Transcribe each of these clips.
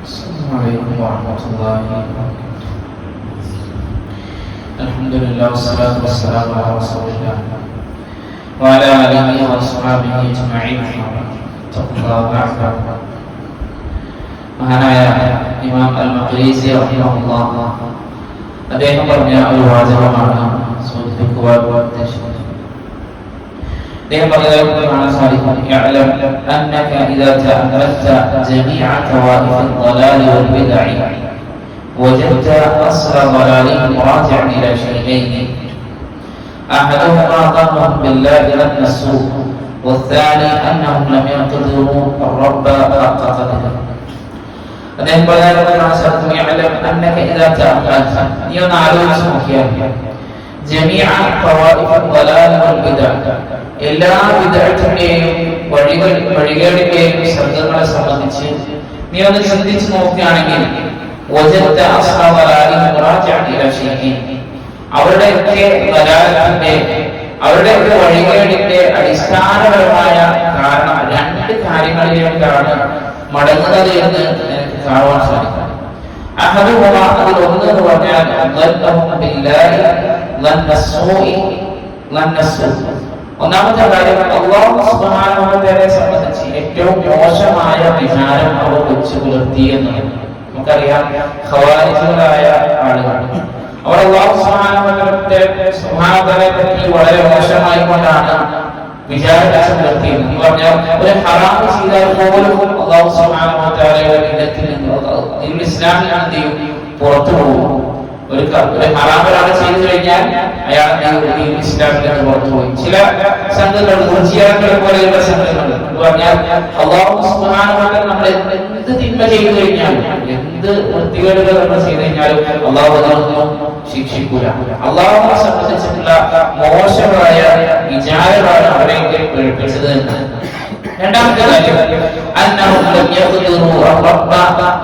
السلام عليكم ورحمة الله وبركاته. الحمد لله والصلاة والسلام على رسول الله وعلى آله وأصحابه أجمعين. اتقوا الله بعد. മഹാനായ ഇമാം അൽ-മഖ്രിസി റഹിമഹുല്ലാഹ് അദ്ദേഹം പറഞ്ഞ ഒരു വാചകമാണ് സൂചിപ്പിക്കുവാൻ ഉദ്ദേശിക്കുന്നത്. അദ്ദേഹം പറഞ്ഞത് കാണാൻ സാധിക്കും: "യഅലം അന്നക ഇദാ തഅമ്മൽത ജമീഅ തവാഇഫ് الضلال والبدع وجدت أصل ضلالهم راجعا إلى شيئين أحدهما ظنهم بالله ظن السوء والثاني أنهم لم يقدروا الرب حق قدره." അദ്ദേഹം പറയാൻ സാധിക്കും: "യഅലം അന്നക ഇദാ തഅമ്മൽത", നീ ഒന്ന് ആലോചിച്ച് നോക്കിയാൽ, ജമീഅ തവാഇഫ് الضلال والبدع, എല്ലാ വിദഅത്തിന്റെയും വഴികേടിന്റെയും ശബ്ദങ്ങളെ സംബന്ധിച്ച് നീ ഒന്ന് ചിന്തിച്ചു നോക്കുകയാണെങ്കിൽ, വജദത അസ്ഹാബ ളാലിൻ റാജിഅൻ ഇലാ ശൈഇൻ, അവരുടെയൊക്കെ ദലാലത്തിന്റെ, അവരുടെയൊക്കെ വഴികേടിന്റെ അടിസ്ഥാനപരമായ കാരണം രണ്ട് കാര്യങ്ങളിലേക്കാണ് മടങ്ങുന്നത് എന്ന് എനിക്ക് കാണുവാൻ സാധിക്കും. അഹദുഹുമ, അതിൽ ഒന്ന് എന്ന് പറഞ്ഞാൽ ളന്നഹും ബില്ലാഹി ളന്ന സ്സൂഇ ളന്ന സ്സൂഇ, ഒന്നാമത്തെ കാര്യം അല്ലാഹു സുബ്ഹാനഹു വ തആലയെ സംബന്ധിച്ച് ഏറ്റവും മോശമായ വിചാരം അവർ വെച്ച് പുലർത്തി എന്നാണ്. നമുക്കറിയാം, ഖവാരിജുകളായ ആളുകൾ അവർ അല്ലാഹു സുബ്ഹാനഹു വ തആലയെ പറ്റി വളരെ മോശമായി കൊണ്ടാണ് വിചാരം പുലർത്തിയത്. എന്ന് പറഞ്ഞാൽ ഒരു ഹറാം ചെയ്താൽ പോലും അല്ലാഹു സുബ്ഹാനഹു വ തആലയുടെ വിധത്തിൽ നിന്ന് ഇസ്ലാമിൽ നിന്ന് പുറത്തു പോകും. ഒരു ഹറാം ഒരാൾ ചെയ്തു കഴിഞ്ഞാൽ അയാൾ ഇസ്ലാമിൽ നിന്ന് പുറത്തുപോയി. ചില സംഘങ്ങൾ തീർച്ചയായിട്ടും പോലെയുള്ള സംഘങ്ങൾ എന്ന് പറഞ്ഞാൽ അല്ലാഹു സുബ്ഹാനഹു വ തആല നമ്മൾ എന്ത് തിന്മ ചെയ്തു കഴിഞ്ഞാലും, എന്ത് വൃത്തികേടുകൾ നമ്മൾ ചെയ്തു കഴിഞ്ഞാലും അല്ലാഹു അതൊന്നും ശിക്ഷിക്കൂല. അല്ലാഹുവിനെ സംബന്ധിച്ചിട്ടുള്ള മോശമായ വിചാരമാണ് അവരെയൊക്കെ പേടിപ്പിച്ചത് എന്ന്. രണ്ടാമത്തെ കാര്യം അന്നഹും ലം യഖ്ദിറു റബ്ബ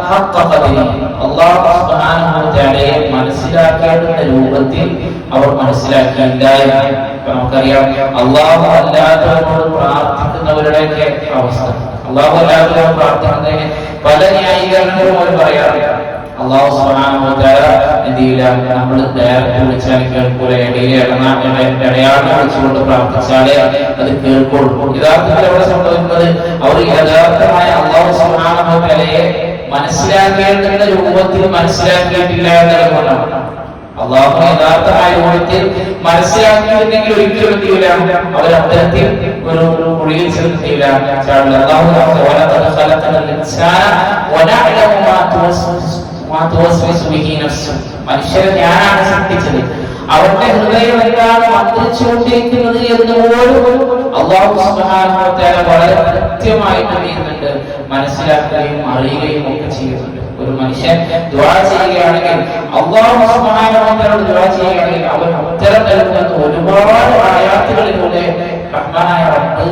ഹഖ ഖദ്രിഹി, അല്ലാഹു സുബ്ഹാനഹു വ തആലയെ മനസ്സിലാക്കേണ്ട രൂപത്തിൽ അവർ മനസ്സിലാക്കിയില്ല എന്ന്. നമുക്കറിയാം, അല്ലാഹു അല്ലാത്തവരോട് പ്രാർത്ഥിക്കുന്നവരുടെയൊക്കെ അവസ്ഥ, അല്ലാഹു അല്ലാത്തവരോട് പ്രാർത്ഥിക്കുന്നതിന് പല ന്യായീകരണങ്ങളും അവർ പറയാറില്ല. അല്ലാഹു സുബ്ഹാനഹു വ തആല എന്തില്ല, നമ്മൾ നേരത്തെ വിളിച്ചാൽ കേൾക്കൂല, ഇടയാളെ വിളിച്ചുകൊണ്ട് പ്രാർത്ഥിച്ചാലേ അത് കേൾക്കുള്ളൂ. യഥാർത്ഥത്തിൽ അവിടെ സംഭവിക്കുന്നത് അവർ യഥാർത്ഥമായ അല്ലാഹു സുബ്ഹാനഹു വ തആലയെ മനസ്സിലാക്കേണ്ട രൂപത്തിൽ മനസ്സിലാക്കിയിട്ടില്ല എന്നുള്ളതാണ്. അല്ലാഹു യഥാർത്ഥമായ രൂപത്തിൽ മനസ്സിലാക്കിയിട്ടുണ്ടെങ്കിൽ ഒരിക്കലും എന്തില്ല, അവർ അത്തരത്തിൽ ഒരു കുഴിയിൽ ചെലുത്തിയില്ല. മനുഷ്യരെ ഞാനാണ് സൃഷ്ടിച്ചത്, അവരുടെ ഹൃദയം എന്താണ് മന്ത്രിച്ചുകൊണ്ടിരിക്കുന്നത് എന്ന് പോലും അല്ലാഹു സുബ്ഹാനഹു വ തആല വളരെ കൃത്യമായിട്ട് ചെയ്യുന്നുണ്ട്, മനസ്സിലാക്കുകയും അറിയുകയും ഒക്കെ ചെയ്യുന്നുണ്ട്. ഒരു മനുഷ്യൻ ദുആ ചെയ്യുകയാണെങ്കിൽ, അല്ലാഹു സുബ്ഹാനഹു വ തആല ദുആ ചെയ്യുകയാണെങ്കിൽ അവൻ ഉത്തരം നൽകുന്ന ഒരുപാട് ആയാത്തുകളിലൂടെ റഹ്മാനായ റബ്ബ്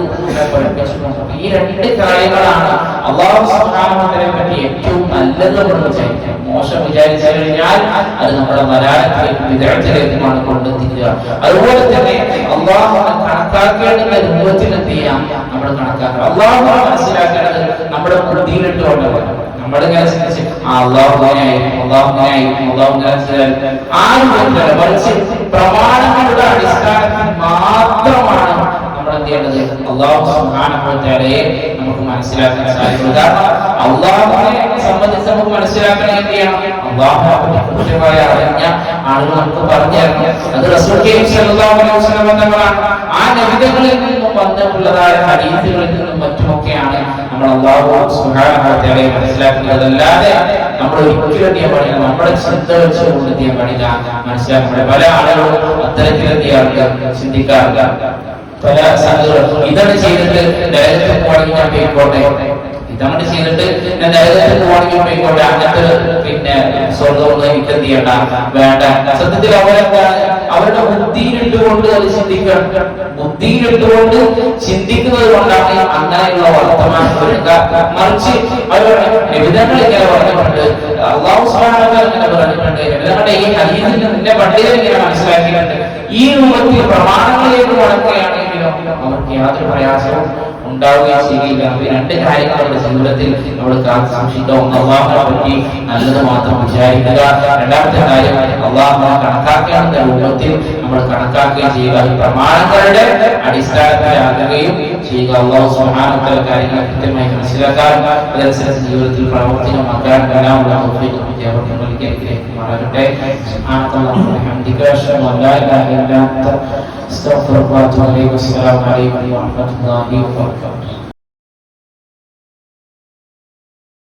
പഠിപ്പിച്ചിട്ടുണ്ട്. ഈ രണ്ട് കാര്യങ്ങളാണ് അല്ലാഹു സുബ്ഹാനഹു വ തആലയെ പറ്റി ഏറ്റവും നല്ലത് എന്ന് വിചാരിക്കുക. മോശം വിചാരിച്ചു കഴിഞ്ഞാൽ അത് നമ്മുടെ മലാലത്തിലേക്ക്, വിദഅത്തിലേക്കുമാണ് കൊണ്ടെത്തിക്കുക. അതുപോലെ തന്നെ അല്ലാഹുവിനെ കണക്കാക്കേണ്ട രൂപത്തിൽ എന്ത് ചെയ്യാം, നമ്മൾ കണക്കാക്കുക. അല്ലാഹുവിനെ മനസ്സിലാക്കേണ്ടത് നമ്മുടെ ബുദ്ധിയിലിട്ടുകൊണ്ടല്ല. നമ്മളിങ്ങനെ ചിന്തിച്ച് അല്ലാഹുവിനായിരിക്കും ആ രൂപത്തിലല്ല, മറിച്ച് പ്രമാണങ്ങളുടെ അടിസ്ഥാനത്തിൽ മാത്രമാണ് നമ്മൾ എന്ത് ചെയ്യേണ്ടത്, അല്ലാഹു സുബ്ഹാനഹു വ തആലയെ നമുക്ക് മനസ്സിലാക്കാൻ സാധിക്കും. കാരണം അല്ലാഹുവിനെ സംബന്ധിച്ച് നമുക്ക് മനസ്സിലാക്കാൻ എന്ത് ചെയ്യണം, അല്ലാഹുവിനെ കൃത്യമായി അറിഞ്ഞ ആളുകൾ നമുക്ക് പറഞ്ഞു തരണം. അത് റസൂൽ സല്ലല്ലാഹു അലൈഹി വസല്ലം തങ്ങളാണ്. ആ നബികളിൽ നിന്നും വന്നിട്ടുള്ളതായ ഹദീസുകളിൽ നിന്നും മറ്റുമൊക്കെയാണ് നമ്മൾ അല്ലാഹു സുബ്ഹാനഹു വ തആലയെ മനസ്സിലാക്കുന്നത്. അല്ലാതെ നമ്മൾ ഒരിക്കലും ചെയ്യാൻ പാടില്ല, നമ്മുടെ ചിന്ത വെച്ചുകൊണ്ട് ചെയ്യാൻ പാടില്ല. മനസ്സിലാക്കാൻ പല ആളുകളും അത്തരത്തിലെത്തിയാറില്ല, ചിന്തിക്കാറില്ല. പല സംഘങ്ങളും ഇതാണ് ചെയ്തിട്ട് നരകത്തിൽ പോകണമെങ്കിൽ ഞാൻ പോയിക്കോട്ടെ, ഇതങ്ങോട്ട് ചെയ്തിട്ട് ഞാൻ നരകത്തിൽ പോകണമെങ്കിൽ പോയിക്കോട്ടെ, അങ്ങനത്തെ പിന്നെ സ്വർഗമൊന്നും എനിക്ക് എന്ത് ചെയ്യണ്ട, വേണ്ട. സത്യത്തിൽ അവരുടെ ബുദ്ധിയിലിട്ടുകൊണ്ട് അത് ചിന്തിക്കണം. ബുദ്ധിയിലിട്ടുകൊണ്ട് ചിന്തിക്കുന്നത് കൊണ്ടാണ് അങ്ങനെയുള്ള വർത്തമാനം വരുക. മറിച്ച് അവരുടെ നിബിധങ്ങൾ ഇങ്ങനെ പറഞ്ഞിട്ടുണ്ട്, അല്ലാഹു സുബ്ഹാനഹു വ തആല ഇങ്ങനെ പറഞ്ഞിട്ടുണ്ട്, നിങ്ങളുടെ ഈ ഹദീസിൽ നിന്റെ പണ്ഡിതൻ ഇങ്ങനെ മനസ്സിലാക്കിയിട്ടുണ്ട്. ഈ രൂപത്തിൽ പ്രമാണങ്ങളിലേക്ക് മടക്കുകയാണെങ്കിലും അവർക്ക് യാതൊരു പ്രയാസവും ഉണ്ടാവുകയും ചെയ്യുകയില്ല. ഈ രണ്ട് കാര്യങ്ങളുടെ ജീവിതത്തിൽ നമ്മൾ കാത്തു സൂക്ഷിക്കുക. അള്ളാഹുവിനെ പറ്റി നല്ലത് മാത്രം വിചാരിക്കുക. രണ്ടാമത്തെ കാര്യം അള്ളാഹുവിനെ കണക്കാക്കേണ്ട രൂപത്തിൽ നമ്മൾ കണക്കാക്കുകയും ചെയ്യുക. ഈ പ്രമാണങ്ങളുടെ അടിസ്ഥാനത്തിലാകുകയും ചെയ്യുക. അള്ളാഹു സുബ്ഹാനഹു വ തആല കാര്യങ്ങൾ കൃത്യമായി മനസ്സിലാക്കാൻ അതനുസരിച്ച് ജീവിതത്തിൽ പ്രവർത്തികമാക്കാൻ എല്ലാമുള്ള തൗഫീഖ് നൽകുമാറാകട്ടെ. സുബ്ഹാനല്ലാഹി വബിഹംദിഹി അഷ്ഹദു അൻ ലാ ഇലാഹ ഇല്ലാ അൻത അസ്തഗ്ഫിറുക വ അത്തൂബു ഇലൈക്. അസ്സലാമു അലൈക്കും വറഹ്മത്തുള്ളാഹി വബറകാതുഹു.